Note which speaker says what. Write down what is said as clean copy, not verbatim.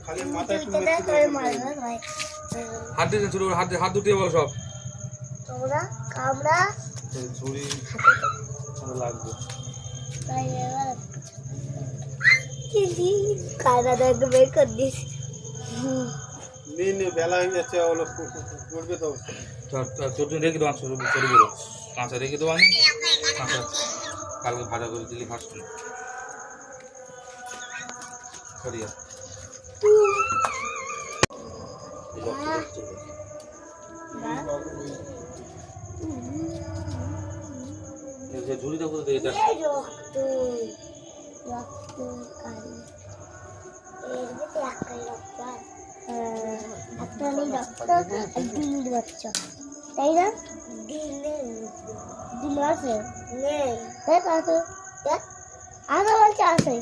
Speaker 1: খালি মাথায় হাত দিয়ে শুরু হাত দুটিয়ে বলো সব
Speaker 2: তোমরা কামড়া
Speaker 1: ঝুড়ি লাগবে
Speaker 2: কায়দা দেখে বের করে দিস
Speaker 1: বেলা হয়ে যাচ্ছে করবে তো চটনি রেখে দেবো সরিগুলো কাঁচা রেখে দেবো আমি কাঁচা কালকে ভাজা করে দিলি ফার্স্ট সরিয়া ঝুড়িটা করে দিয়ে
Speaker 2: তাই না দিল আছে আছে আছে